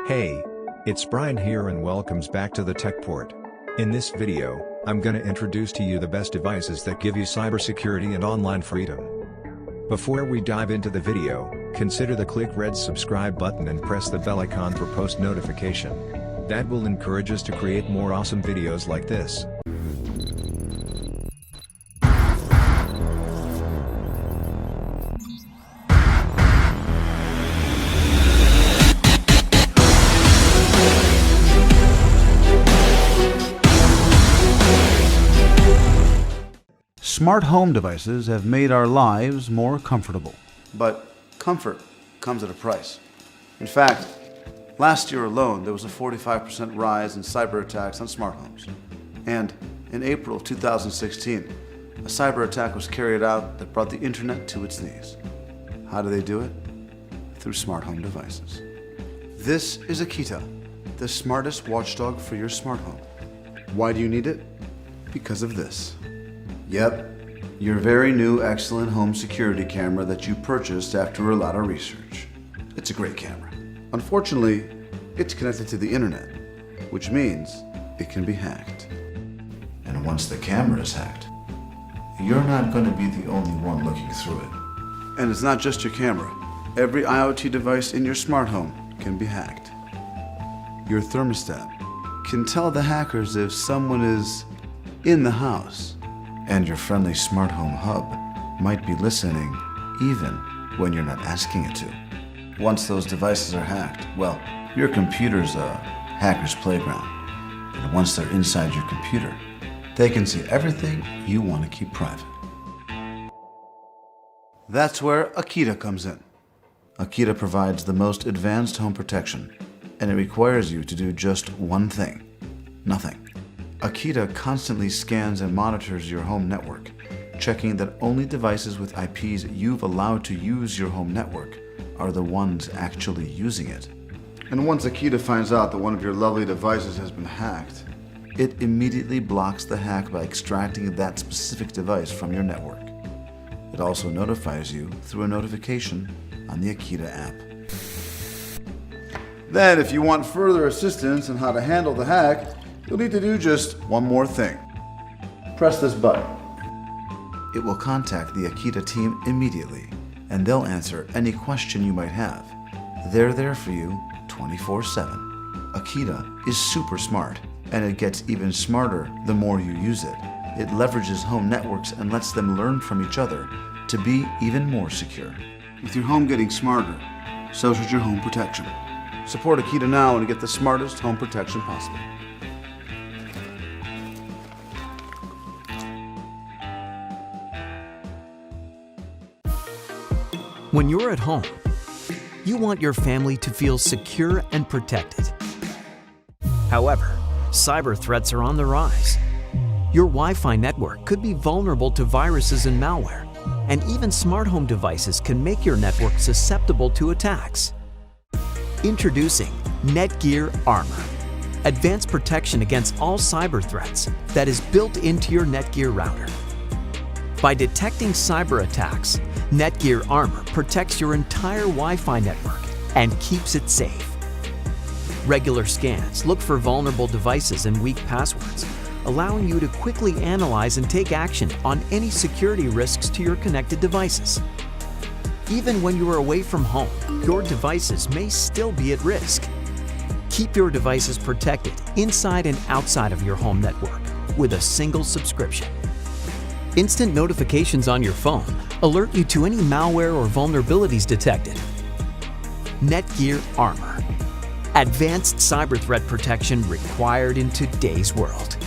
Hey, it's Brian here and welcomes back to the Tech Port. In this video, I'm gonna introduce to you the best devices that give you cybersecurity and online freedom. Before we dive into the video, consider the click red subscribe button and press the bell icon for post notification. That will encourage us to create more awesome videos like this. Smart home devices have made our lives more comfortable. But comfort comes at a price. In fact, last year alone, there was a 45% rise in cyber attacks on smart homes. And in April of 2016, a cyber attack was carried out that brought the internet to its knees. How do they do it? Through smart home devices. This is Akita, the smartest watchdog for your smart home. Why do you need it? Because of this. Yep, your very new excellent home security camera that you purchased after a lot of research. It's a great camera. Unfortunately, it's connected to the internet, which means it can be hacked. And once the camera is hacked, you're not going to be the only one looking through it. And it's not just your camera. Every IoT device in your smart home can be hacked. Your thermostat can tell the hackers if someone is in the house. And your friendly smart home hub might be listening even when you're not asking it to. Once those devices are hacked, well, your computer's a hacker's playground. And once they're inside your computer, they can see everything you want to keep private. That's where Akita comes in. Akita provides the most advanced home protection, and it requires you to do just one thing: nothing. Akita constantly scans and monitors your home network, checking that only devices with IPs you've allowed to use your home network are the ones actually using it. And once Akita finds out that one of your lovely devices has been hacked, it immediately blocks the hack by extracting that specific device from your network. It also notifies you through a notification on the Akita app. Then, if you want further assistance on how to handle the hack, you'll need to do just one more thing. Press this button. It will contact the Akita team immediately, and they'll answer any question you might have. They're there for you 24/7. Akita is super smart, and it gets even smarter the more you use it. It leverages home networks and lets them learn from each other to be even more secure. With your home getting smarter, so should your home protection. Support Akita now and get the smartest home protection possible. When you're at home, you want your family to feel secure and protected. However, cyber threats are on the rise. Your Wi-Fi network could be vulnerable to viruses and malware, and even smart home devices can make your network susceptible to attacks. Introducing Netgear Armor, advanced protection against all cyber threats that is built into your Netgear router. By detecting cyber attacks, Netgear Armor protects your entire Wi-Fi network and keeps it safe. Regular scans look for vulnerable devices and weak passwords, allowing you to quickly analyze and take action on any security risks to your connected devices. Even when you are away from home, your devices may still be at risk. Keep your devices protected inside and outside of your home network with a single subscription. Instant notifications on your phone alert you to any malware or vulnerabilities detected. Netgear Armor. Advanced cyber threat protection required in today's world.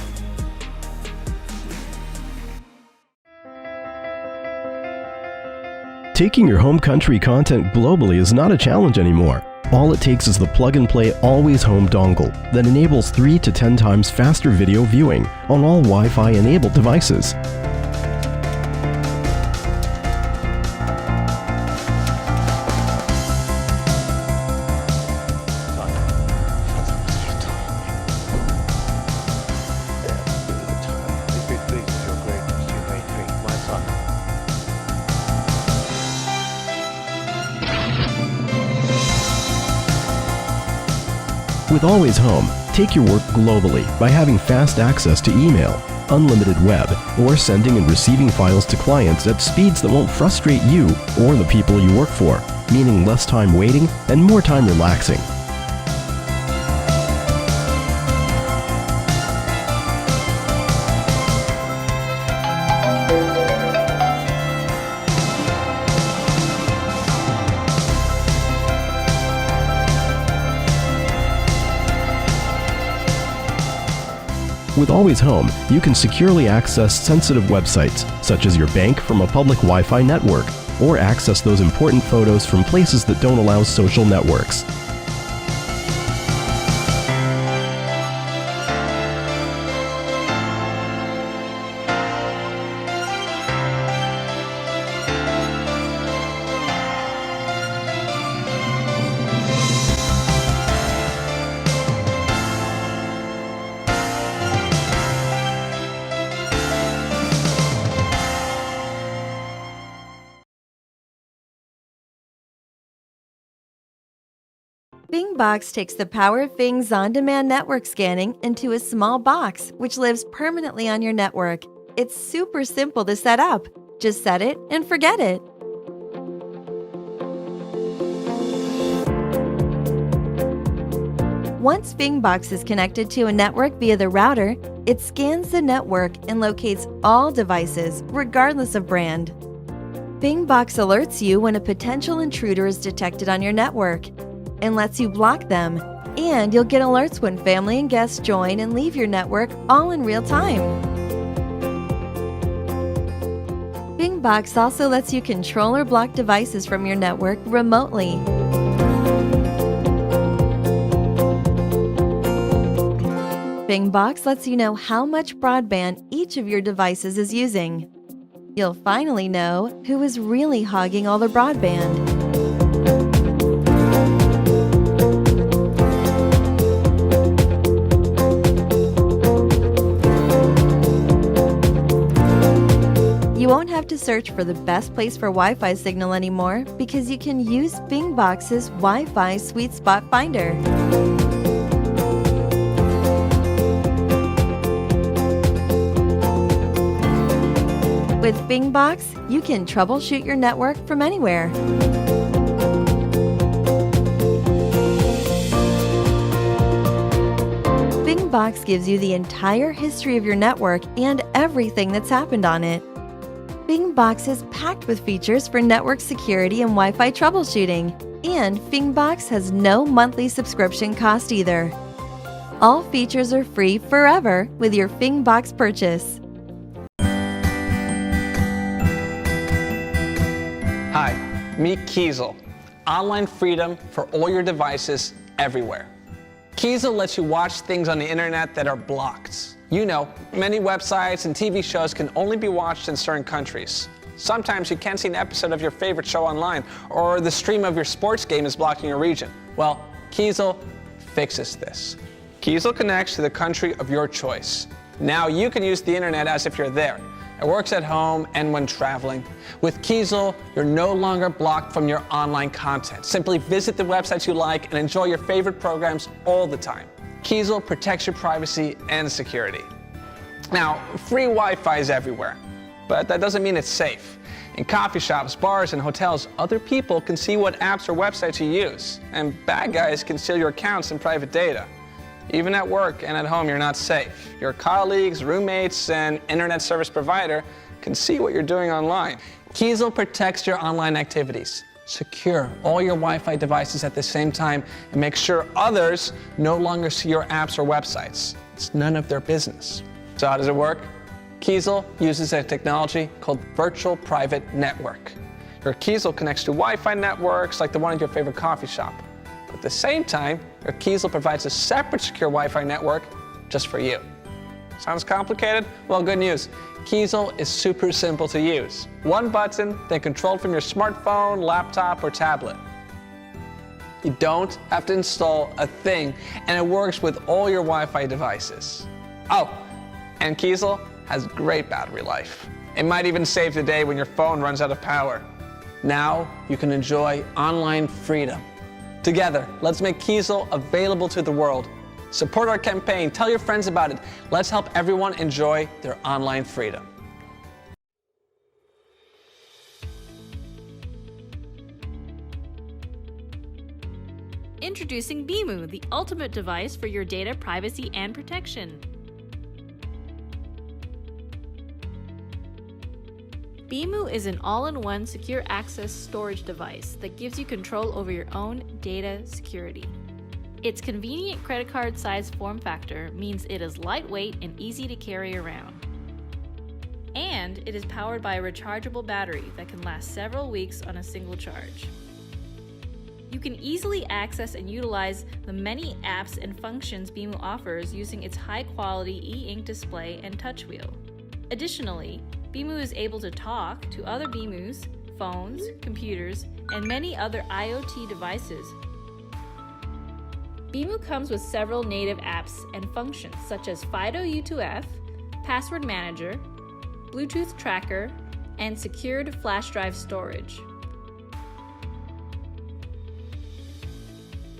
Taking your home country content globally is not a challenge anymore. All it takes is the plug-and-play Always Home dongle that enables 3 to 10 times faster video viewing on all Wi-Fi enabled devices. With Always Home, take your work globally by having fast access to email, unlimited web, or sending and receiving files to clients at speeds that won't frustrate you or the people you work for, meaning less time waiting and more time relaxing. With Always Home, you can securely access sensitive websites, such as your bank from a public Wi-Fi network, or access those important photos from places that don't allow social networks. Bingbox takes the power of Bing's on-demand network scanning into a small box which lives permanently on your network. It's super simple to set up. Just set it and forget it. Once Bingbox is connected to a network via the router, it scans the network and locates all devices, regardless of brand. Bingbox alerts you when a potential intruder is detected on your network and lets you block them. And you'll get alerts when family and guests join and leave your network all in real time. Bingbox also lets you control or block devices from your network remotely. Bingbox lets you know how much broadband each of your devices is using. You'll finally know who is really hogging all the broadband. You won't have to search for the best place for Wi-Fi signal anymore because you can use Bingbox's Wi-Fi Sweet Spot Finder. With Bingbox, you can troubleshoot your network from anywhere. Bingbox gives you the entire history of your network and everything that's happened on it. Bingbox is packed with features for network security and Wi-Fi troubleshooting, and Bingbox has no monthly subscription cost either. All features are free forever with your Bingbox purchase. Hi, meet Kiesel. Online freedom for all your devices everywhere. Kiesel lets you watch things on the internet that are blocked. You know, many websites and TV shows can only be watched in certain countries. Sometimes you can't see an episode of your favorite show online, or the stream of your sports game is blocking your region. Well, Kiesel fixes this. Kiesel connects to the country of your choice. Now you can use the internet as if you're there. It works at home and when traveling. With Kiesel, you're no longer blocked from your online content. Simply visit the websites you like and enjoy your favorite programs all the time. Kiesel protects your privacy and security. Now, free Wi-Fi is everywhere, but that doesn't mean it's safe. In coffee shops, bars, and hotels, other people can see what apps or websites you use, and bad guys can steal your accounts and private data. Even at work and at home, you're not safe. Your colleagues, roommates, and internet service provider can see what you're doing online. Kiesel protects your online activities. Secure all your Wi-Fi devices at the same time and make sure others no longer see your apps or websites. It's none of their business. So how does it work? Kiesel uses a technology called Virtual Private Network. Your Kiesel connects to Wi-Fi networks like the one at your favorite coffee shop. But at the same time, your Kiesel provides a separate secure Wi-Fi network just for you. Sounds complicated? Well, good news. Kiesel is super simple to use. One button, then controlled from your smartphone, laptop, or tablet. You don't have to install a thing, and it works with all your Wi-Fi devices. Oh, and Kiesel has great battery life. It might even save the day when your phone runs out of power. Now you can enjoy online freedom. Together, let's make Kiesel available to the world. Support our campaign, tell your friends about it. Let's help everyone enjoy their online freedom. Introducing BIMU, the ultimate device for your data privacy and protection. BIMU is an all-in-one secure access storage device that gives you control over your own data security. Its convenient credit card-sized form factor means it is lightweight and easy to carry around. And it is powered by a rechargeable battery that can last several weeks on a single charge. You can easily access and utilize the many apps and functions BIMU offers using its high-quality e-ink display and touch wheel. Additionally, BIMU is able to talk to other BIMUs, phones, computers, and many other IoT devices. BIMU comes with several native apps and functions such as FIDO U2F, Password Manager, Bluetooth Tracker, and secured flash drive storage.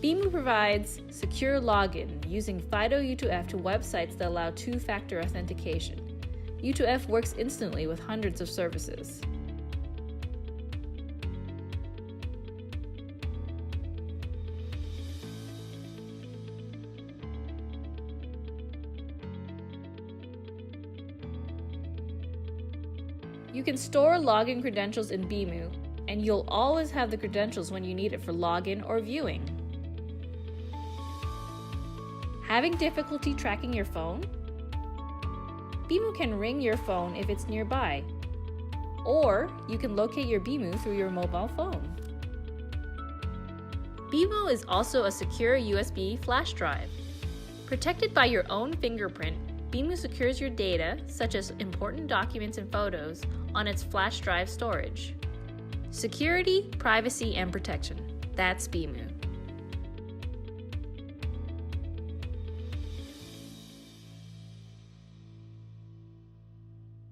BIMU provides secure login using FIDO U2F to websites that allow two-factor authentication. U2F works instantly with hundreds of services. You can store login credentials in BIMU, and you'll always have the credentials when you need it for login or viewing. Having difficulty tracking your phone? BIMU can ring your phone if it's nearby, or you can locate your BIMU through your mobile phone. BIMU is also a secure USB flash drive. Protected by your own fingerprint, BIMU secures your data, such as important documents and photos, on its flash drive storage. Security, privacy, and protection. That's BIMU.